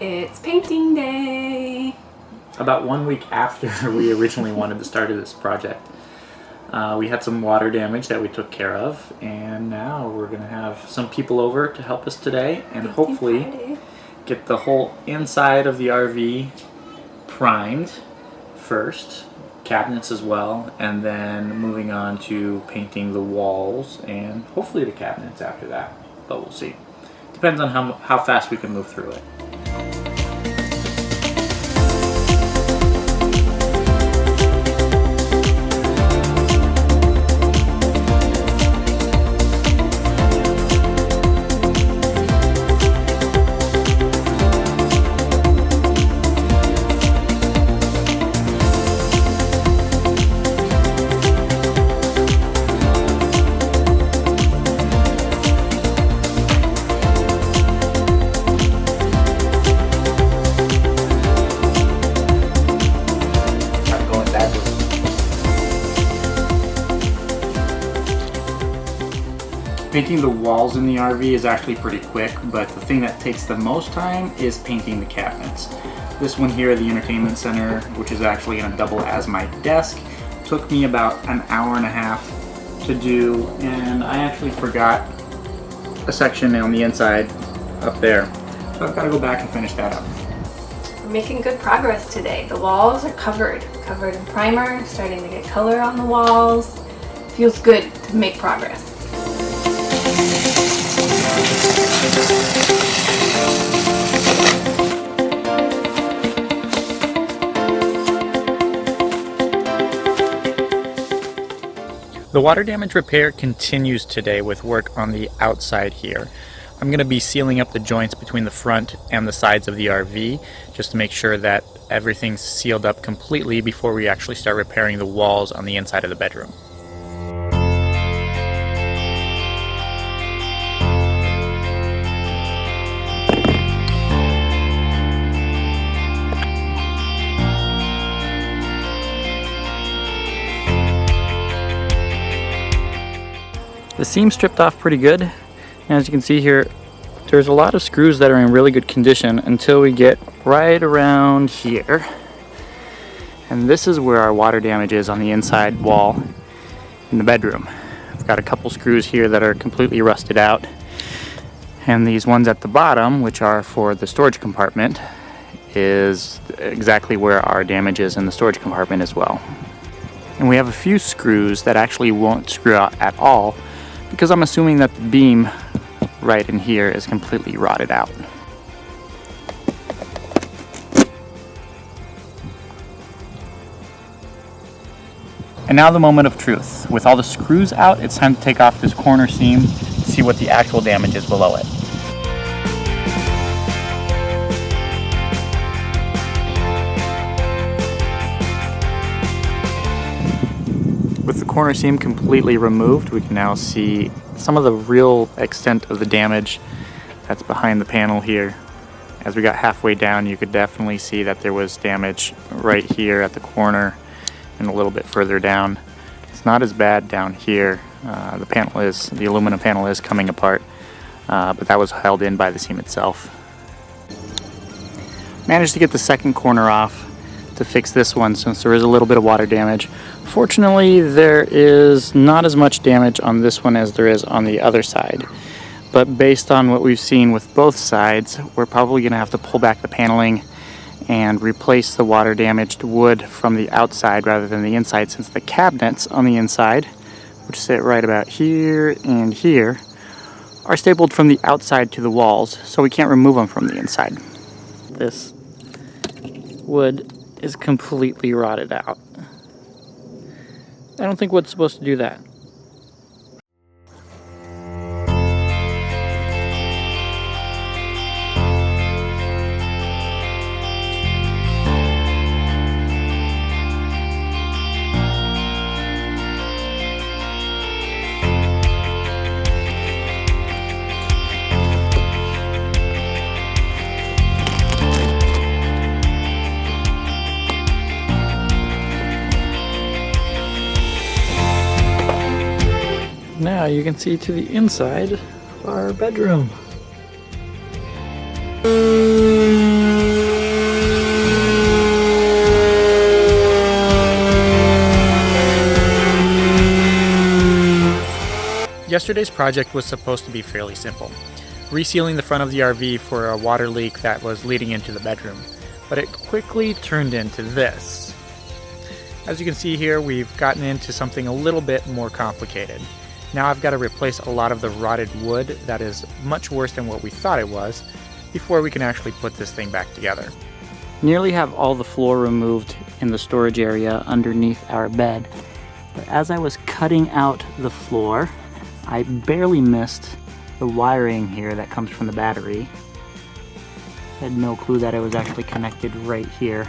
It's painting day. About 1 week after we originally wanted to start this project, we had some water damage that we took care of, and now we're going to have some people over to help us today and hopefully get the whole inside of the RV primed first, cabinets as well, and then moving on to painting the walls and hopefully the cabinets after that, but we'll see. Depends on how fast we can move through it. Painting the walls in the RV is actually pretty quick, but the thing that takes the most time is painting the cabinets. This one here, the entertainment center, which is actually going to double as my desk, took me about an hour and a half to do, and I actually forgot a section on the inside up there. So I've got to go back and finish that up. We're making good progress today. The walls are covered in primer, starting to get color on the walls. Feels good to make progress. The water damage repair continues today with work on the outside here. I'm going to be sealing up the joints between the front and the sides of the RV just to make sure that everything's sealed up completely before we actually start repairing the walls on the inside of the bedroom. The seam stripped off pretty good, and as you can see here, there's a lot of screws that are in really good condition until we get right around here. And this is where our water damage is on the inside wall in the bedroom. I've got a couple screws here that are completely rusted out, and these ones at the bottom, which are for the storage compartment, is exactly where our damage is in the storage compartment as well. And we have a few screws that actually won't screw out at all, because I'm assuming that the beam right in here is completely rotted out. And now the moment of truth. With all the screws out, it's time to take off this corner seam to see what the actual damage is below it. With the corner seam completely removed, we can now see some of the real extent of the damage that's behind the panel here. As we got halfway down, you could definitely see that there was damage right here at the corner and a little bit further down. It's not as bad down here. The aluminum panel is coming apart, but that was held in by the seam itself. Managed to get the second corner off to fix this one since there is a little bit of water damage. Fortunately, there is not as much damage on this one as there is on the other side. But based on what we've seen with both sides, we're probably going to have to pull back the paneling and replace the water damaged wood from the outside rather than the inside, since the cabinets on the inside, which sit right about here and here, are stapled from the outside to the walls, so we can't remove them from the inside. This wood is completely rotted out. I don't think wood's supposed to do that. Now you can see to the inside of our bedroom. Yesterday's project was supposed to be fairly simple, resealing the front of the RV for a water leak that was leading into the bedroom, but it quickly turned into this. As you can see here, we've gotten into something a little bit more complicated. Now I've got to replace a lot of the rotted wood that is much worse than what we thought it was before we can actually put this thing back together. Nearly have all the floor removed in the storage area underneath our bed, but as I was cutting out the floor, I barely missed the wiring here that comes from the battery. I had no clue that it was actually connected right here,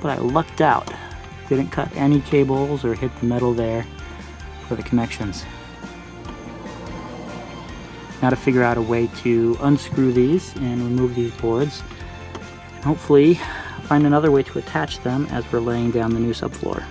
but I lucked out. Didn't cut any cables or hit the metal there for the connections. Now to figure out a way to unscrew these and remove these boards, and hopefully find another way to attach them as we're laying down the new subfloor.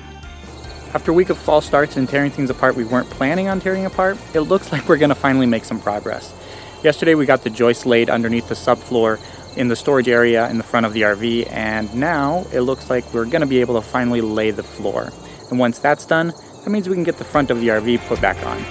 After a week of false starts and tearing things apart we weren't planning on tearing apart, it looks like we're going to finally make some progress. Yesterday we got the joists laid underneath the subfloor in the storage area in the front of the RV, and now it looks like we're going to be able to finally lay the floor. And once that's done, that means we can get the front of the RV put back on.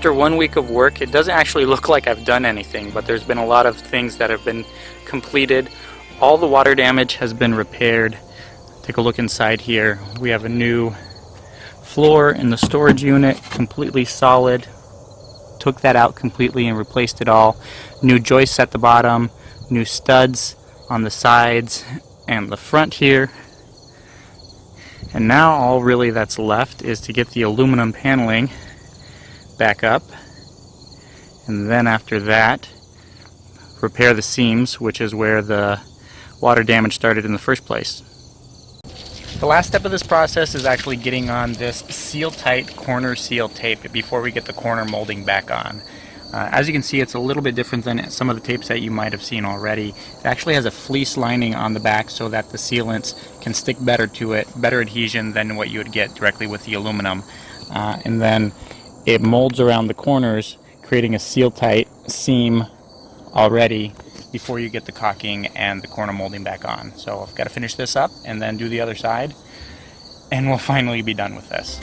After 1 week of work, it doesn't actually look like I've done anything, but there's been a lot of things that have been completed. All the water damage has been repaired. Take a look inside here. We have a new floor in the storage unit, completely solid. Took that out completely and replaced it all. New joists at the bottom, new studs on the sides and the front here. And now all really that's left is to get the aluminum paneling back up, and then after that repair the seams, which is where the water damage started in the first place. The last step of this process is actually getting on this Seal-Tite corner seal tape before we get the corner molding back on. As you can see, it's a little bit different than some of the tapes that you might have seen already. It actually has a fleece lining on the back so that the sealants can stick better to it, better adhesion than what you would get directly with the aluminum. And then it molds around the corners, creating a Seal-Tite seam already before you get the caulking and the corner molding back on. So I've got to finish this up and then do the other side, and we'll finally be done with this.